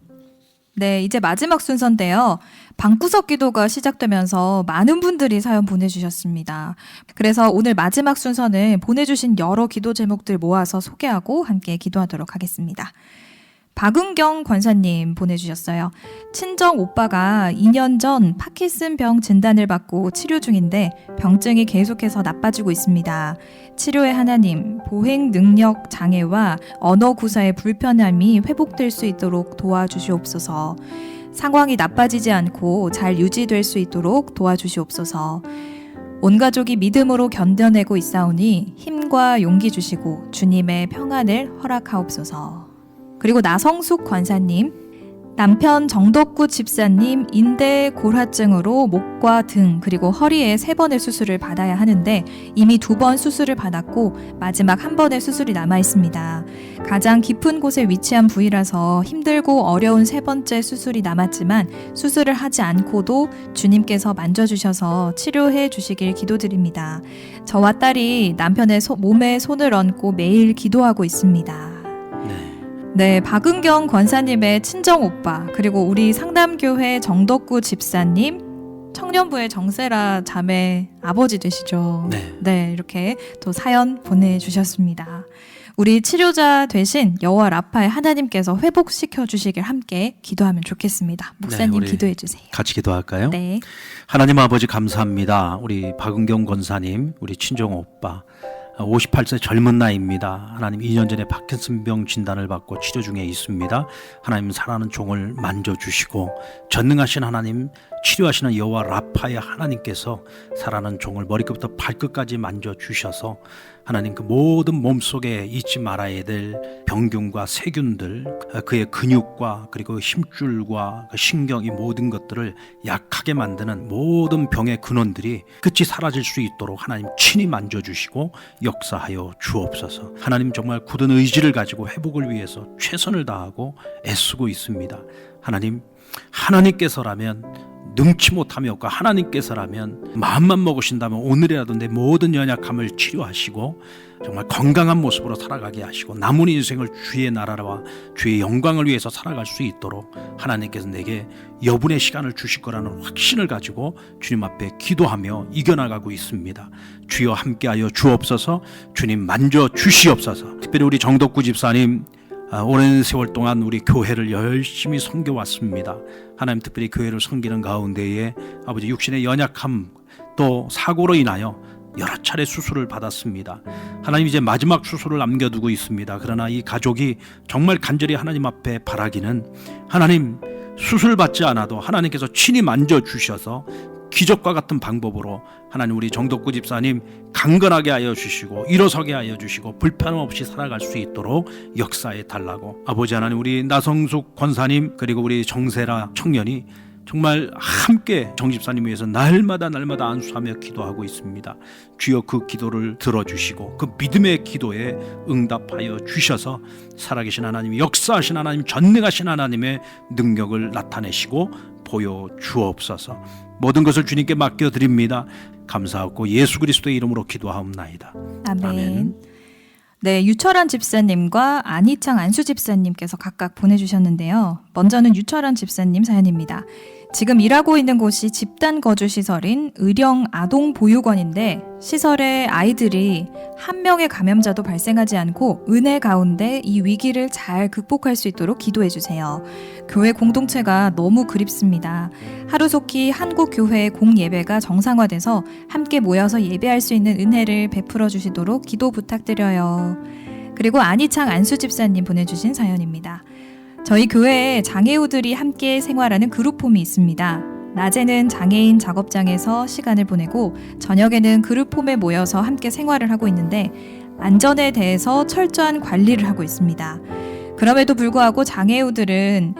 네, 이제 마지막 순서인데요. 방구석 기도가 시작되면서 많은 분들이 사연 보내주셨습니다. 그래서 오늘 마지막 순서는 보내주신 여러 기도 제목들 모아서 소개하고 함께 기도하도록 하겠습니다. 박은경 권사님 보내주셨어요. 친정 오빠가 2년 전 파킨슨병 진단을 받고 치료 중인데 병증이 계속해서 나빠지고 있습니다. 치료의 하나님, 보행 능력 장애와 언어 구사의 불편함이 회복될 수 있도록 도와주시옵소서. 상황이 나빠지지 않고 잘 유지될 수 있도록 도와주시옵소서. 온 가족이 믿음으로 견뎌내고 있사오니 힘과 용기 주시고 주님의 평안을 허락하옵소서. 그리고 나성숙 권사님, 남편 정덕구 집사님 인대 골화증으로 목과 등 그리고 허리에 3번의 수술을 받아야 하는데 이미 2번 수술을 받았고 마지막 1번의 수술이 남아 있습니다. 가장 깊은 곳에 위치한 부위라서 힘들고 어려운 3번째 수술이 남았지만 수술을 하지 않고도 주님께서 만져주셔서 치료해 주시길 기도드립니다. 저와 딸이 남편의 몸에 손을 얹고 매일 기도하고 있습니다. 네, 박은경 권사님의 친정오빠, 그리고 우리 상담교회 정덕구 집사님, 청년부의 정세라 자매 아버지 되시죠? 네. 네, 이렇게 또 사연 보내주셨습니다. 우리 치료자 되신 여호와 라파의 하나님께서 회복시켜 주시길 함께 기도하면 좋겠습니다. 목사님 우리 기도해 주세요. 같이 기도할까요? 네. 하나님 아버지 감사합니다. 우리 박은경 권사님, 우리 친정 오빠 58세 젊은 나이입니다. 하나님 2년 전에 파킨슨병 진단을 받고 치료 중에 있습니다. 하나님 사랑하는 종을 만져주시고 전능하신 하나님 치료하시는 여호와 라파의 하나님께서 사랑하는 종을 머리끝부터 발끝까지 만져주셔서 하나님 그 모든 몸속에 잊지 말아야 될 병균과 세균들, 그의 근육과 그리고 힘줄과 그 신경, 이 모든 것들을 약하게 만드는 모든 병의 근원들이 끝이 사라질 수 있도록 하나님 친히 만져주시고 역사하여 주옵소서. 하나님 정말 굳은 의지를 가지고 회복을 위해서 최선을 다하고 애쓰고 있습니다. 하나님께서라면 능치 못함이 없고 하나님께서라면 마음만 먹으신다면 오늘이라도 내 모든 연약함을 치료하시고 정말 건강한 모습으로 살아가게 하시고 남은 인생을 주의 나라와 주의 영광을 위해서 살아갈 수 있도록 하나님께서 내게 여분의 시간을 주실 거라는 확신을 가지고 주님 앞에 기도하며 이겨나가고 있습니다. 주여 함께하여 주옵소서. 주님 만져 주시옵소서. 특별히 우리 정덕구 집사님 오랜 세월 동안 우리 교회를 열심히 섬겨왔습니다. 하나님 특별히 교회를 섬기는 가운데에 아버지 육신의 연약함 또 사고로 인하여 여러 차례 수술을 받았습니다. 하나님 이제 마지막 수술을 남겨두고 있습니다. 그러나 이 가족이 정말 간절히 하나님 앞에 바라기는 하나님 수술 받지 않아도 하나님께서 친히 만져주셔서 기적과 같은 방법으로 하나님 우리 정덕구 집사님 강건하게 하여 주시고 일어서게 하여 주시고 불편함 없이 살아갈 수 있도록 역사해 달라고 아버지 하나님 우리 나성숙 권사님 그리고 우리 정세라 청년이 정말 함께 정 집사님 위해서 날마다 안수하며 기도하고 있습니다. 주여 그 기도를 들어주시고 그 믿음의 기도에 응답하여 주셔서 살아계신 하나님 역사하신 하나님 전능하신 하나님의 능력을 나타내시고 보여 주옵소서. 모든 것을 주님께 맡겨드립니다. 감사하고 예수 그리스도의 이름으로 기도하옵나이다. 아멘. 네, 유철한 집사님과 안희창 안수 집사님께서 각각 보내주셨는데요. 먼저는 유철한 집사님 사연입니다. 지금 일하고 있는 곳이 집단 거주 시설인 의령 아동 보육원인데 시설에 아이들이 한 명의 감염자도 발생하지 않고 은혜 가운데 이 위기를 잘 극복할 수 있도록 기도해 주세요. 교회 공동체가 너무 그립습니다. 하루속히 한국 교회의 공예배가 정상화돼서 함께 모여서 예배할 수 있는 은혜를 베풀어 주시도록 기도 부탁드려요. 그리고 안희창 안수 집사님 보내주신 사연입니다. 저희 교회에 장애우들이 함께 생활하는 그룹홈이 있습니다. 낮에는 장애인 작업장에서 시간을 보내고 저녁에는 그룹홈에 모여서 함께 생활을 하고 있는데 안전에 대해서 철저한 관리를 하고 있습니다. 그럼에도 불구하고 장애우들은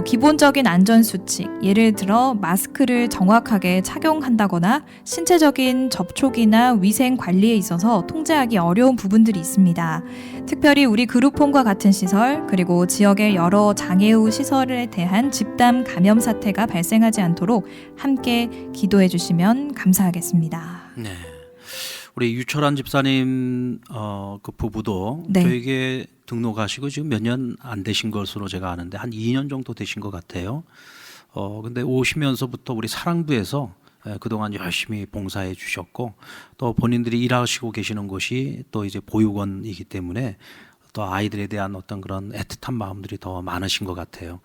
기본적인 안전수칙, 예를 들어 마스크를 정확하게 착용한다거나 신체적인 접촉이나 위생 관리에 있어서 통제하기 어려운 부분들이 있습니다. 특별히 우리 그룹홈과 같은 시설, 그리고 지역의 여러 장애우 시설에 대한 집단 감염 사태가 발생하지 않도록 함께 기도해 주시면 감사하겠습니다. 네. 우리 유철한 집사님 그 부부도 네. 저에게 등록하시고 지금 몇 년 안 되신 것으로 제가 아는데 한 2년 정도 되신 것 같아요. 근데 오시면서부터 우리 사랑부에서 그동안 열심히 봉사해 주셨고 또 본인들이 일하시고 계시는 곳이 또 이제 보육원이기 때문에 또 아이들에 대한 어떤 그런 애틋한 마음들이 더 많으신 것 같아요.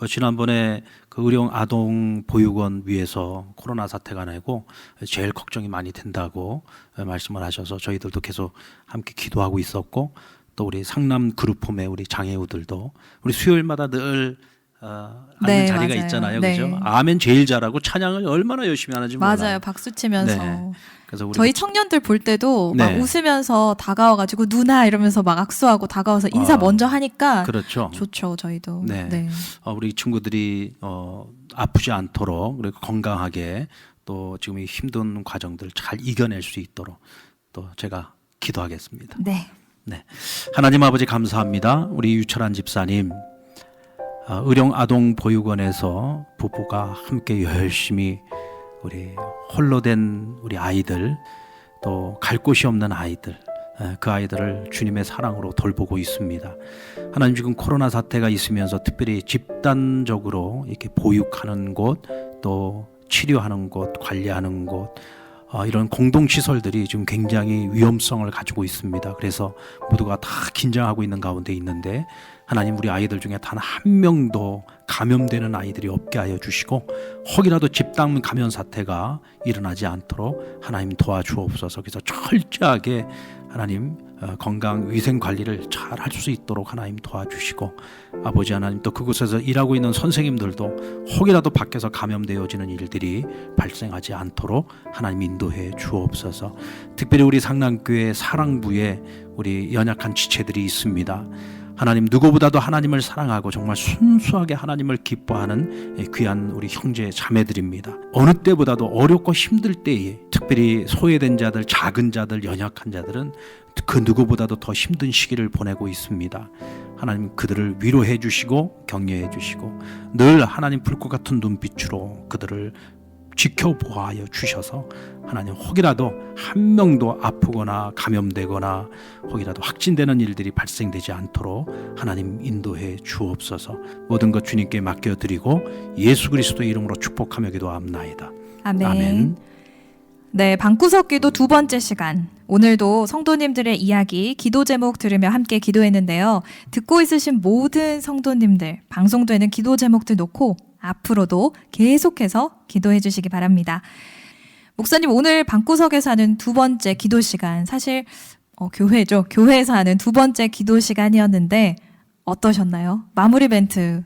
지난번에 그 의령 아동 보육원 위에서 코로나 사태가 나고 제일 걱정이 많이 된다고 말씀을 하셔서 저희들도 계속 함께 기도하고 있었고 또 우리 상남 그룹홈의 우리 장애우들도 우리 수요일마다 늘 앉는 네, 자리가 맞아요. 있잖아요, 네. 그죠? 아멘 제일 잘하고 찬양을 얼마나 열심히 하는지 몰라요. 맞아요. 박수 치면서. 네. 그래서 우리 저희 청년들 볼 때도 네. 막 웃으면서 다가와가지고 누나 이러면서 막 악수하고 다가와서 인사 먼저 하니까 그렇죠. 좋죠. 저희도. 네. 우리 친구들이 아프지 않도록 그리고 건강하게 또 지금 이 힘든 과정들 잘 이겨낼 수 있도록 또 제가 기도하겠습니다. 네. 네, 하나님 아버지 감사합니다. 우리 유철한 집사님 의령 아동 보육원에서 부부가 함께 열심히 우리 홀로 된 우리 아이들 또 갈 곳이 없는 아이들 그 아이들을 주님의 사랑으로 돌보고 있습니다. 하나님 지금 코로나 사태가 있으면서 특별히 집단적으로 이렇게 보육하는 곳 또 치료하는 곳 관리하는 곳 이런 공동시설들이 지금 굉장히 위험성을 가지고 있습니다. 그래서 모두가 다 긴장하고 있는 가운데 있는데 하나님 우리 아이들 중에 단 한 명도 감염되는 아이들이 없게 하여 주시고 혹이라도 집단 감염 사태가 일어나지 않도록 하나님 도와주옵소서. 그래서 철저하게 하나님 건강 위생 관리를 잘 할 수 있도록 하나님 도와주시고 아버지 하나님 또 그곳에서 일하고 있는 선생님들도 혹이라도 밖에서 감염되어지는 일들이 발생하지 않도록 하나님 인도해 주옵소서. 특별히 우리 상남교회 사랑부에 우리 연약한 지체들이 있습니다. 하나님 누구보다도 하나님을 사랑하고 정말 순수하게 하나님을 기뻐하는 귀한 우리 형제 자매들입니다. 어느 때보다도 어렵고 힘들 때에 특별히 소외된 자들, 작은 자들, 연약한 자들은 그 누구보다도 더 힘든 시기를 보내고 있습니다. 하나님 그들을 위로해 주시고 격려해 주시고 늘 하나님 불꽃 같은 눈빛으로 그들을 지켜보아여 주셔서 하나님 혹이라도 한 명도 아프거나 감염되거나 혹이라도 확진되는 일들이 발생되지 않도록 하나님 인도해 주옵소서. 모든 것 주님께 맡겨드리고 예수 그리스도의 이름으로 축복하며 기도합나이다. 아멘. 아멘. 네, 방구석 기도 두 번째 시간. 오늘도 성도님들의 이야기, 기도 제목 들으며 함께 기도했는데요. 듣고 있으신 모든 성도님들, 방송되는 기도 제목들 놓고 앞으로도 계속해서 기도해 주시기 바랍니다. 목사님, 오늘 방구석에서 하는 두 번째 기도 시간, 사실 교회죠. 교회에서 하는 두 번째 기도 시간이었는데 어떠셨나요? 마무리 멘트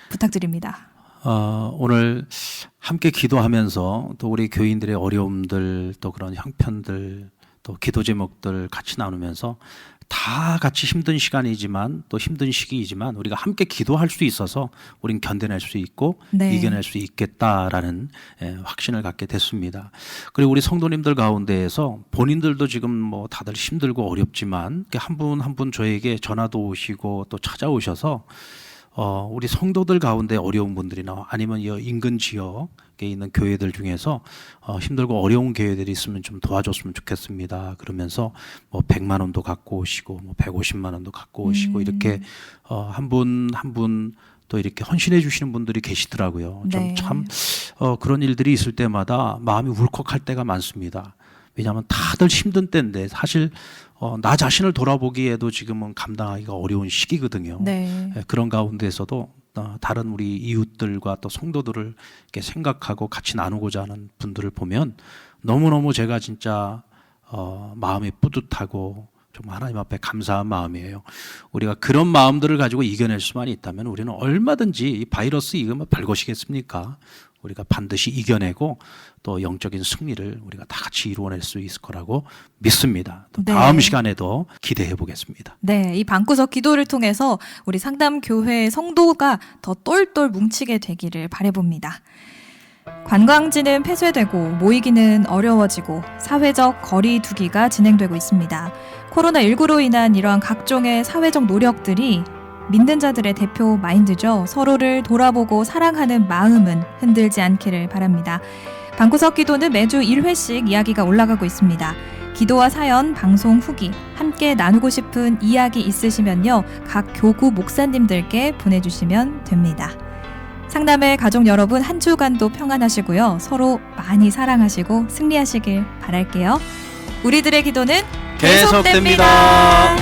부탁드립니다. 오늘 함께 기도하면서 또 우리 교인들의 어려움들 또 그런 형편들 또 기도 제목들 같이 나누면서 다 같이 힘든 시간이지만 또 힘든 시기이지만 우리가 함께 기도할 수 있어서 우린 견뎌낼 수 있고 네. 이겨낼 수 있겠다라는 확신을 갖게 됐습니다. 그리고 우리 성도님들 가운데에서 본인들도 지금 뭐 다들 힘들고 어렵지만 한 분 한 분 저에게 전화도 오시고 또 찾아오셔서 우리 성도들 가운데 어려운 분들이나 아니면 이 인근 지역에 있는 교회들 중에서 힘들고 어려운 교회들이 있으면 좀 도와줬으면 좋겠습니다. 그러면서 뭐 100만 원도 갖고 오시고 뭐 150만 원도 갖고 오시고 이렇게 한 분 한 분 또 이렇게 헌신해 주시는 분들이 계시더라고요. 네. 참 그런 일들이 있을 때마다 마음이 울컥할 때가 많습니다. 왜냐하면 다들 힘든 때인데 사실 나 자신을 돌아보기에도 지금은 감당하기가 어려운 시기거든요. 네. 그런 가운데서도 다른 우리 이웃들과 또 성도들을 이렇게 생각하고 같이 나누고자 하는 분들을 보면 너무너무 제가 진짜 마음이 뿌듯하고 정말 하나님 앞에 감사한 마음이에요. 우리가 그런 마음들을 가지고 이겨낼 수만 있다면 우리는 얼마든지 이 바이러스 이거 별것이겠습니까? 우리가 반드시 이겨내고 또 영적인 승리를 우리가 다 같이 이루어낼 수 있을 거라고 믿습니다. 또 네. 다음 시간에도 기대해 보겠습니다. 네, 이 방구석 기도를 통해서 우리 상담교회의 성도가 더 똘똘 뭉치게 되기를 바라봅니다. 관광지는 폐쇄되고 모이기는 어려워지고 사회적 거리 두기가 진행되고 있습니다. 코로나19로 인한 이러한 각종의 사회적 노력들이 믿는 자들의 대표 마인드죠. 서로를 돌아보고 사랑하는 마음은 흔들지 않기를 바랍니다. 방구석 기도는 매주 1회씩 이야기가 올라가고 있습니다. 기도와 사연, 방송 후기, 함께 나누고 싶은 이야기 있으시면요. 각 교구 목사님들께 보내주시면 됩니다. 상담의 가족 여러분 한 주간도 평안하시고요. 서로 많이 사랑하시고 승리하시길 바랄게요. 우리들의 기도는 계속됩니다.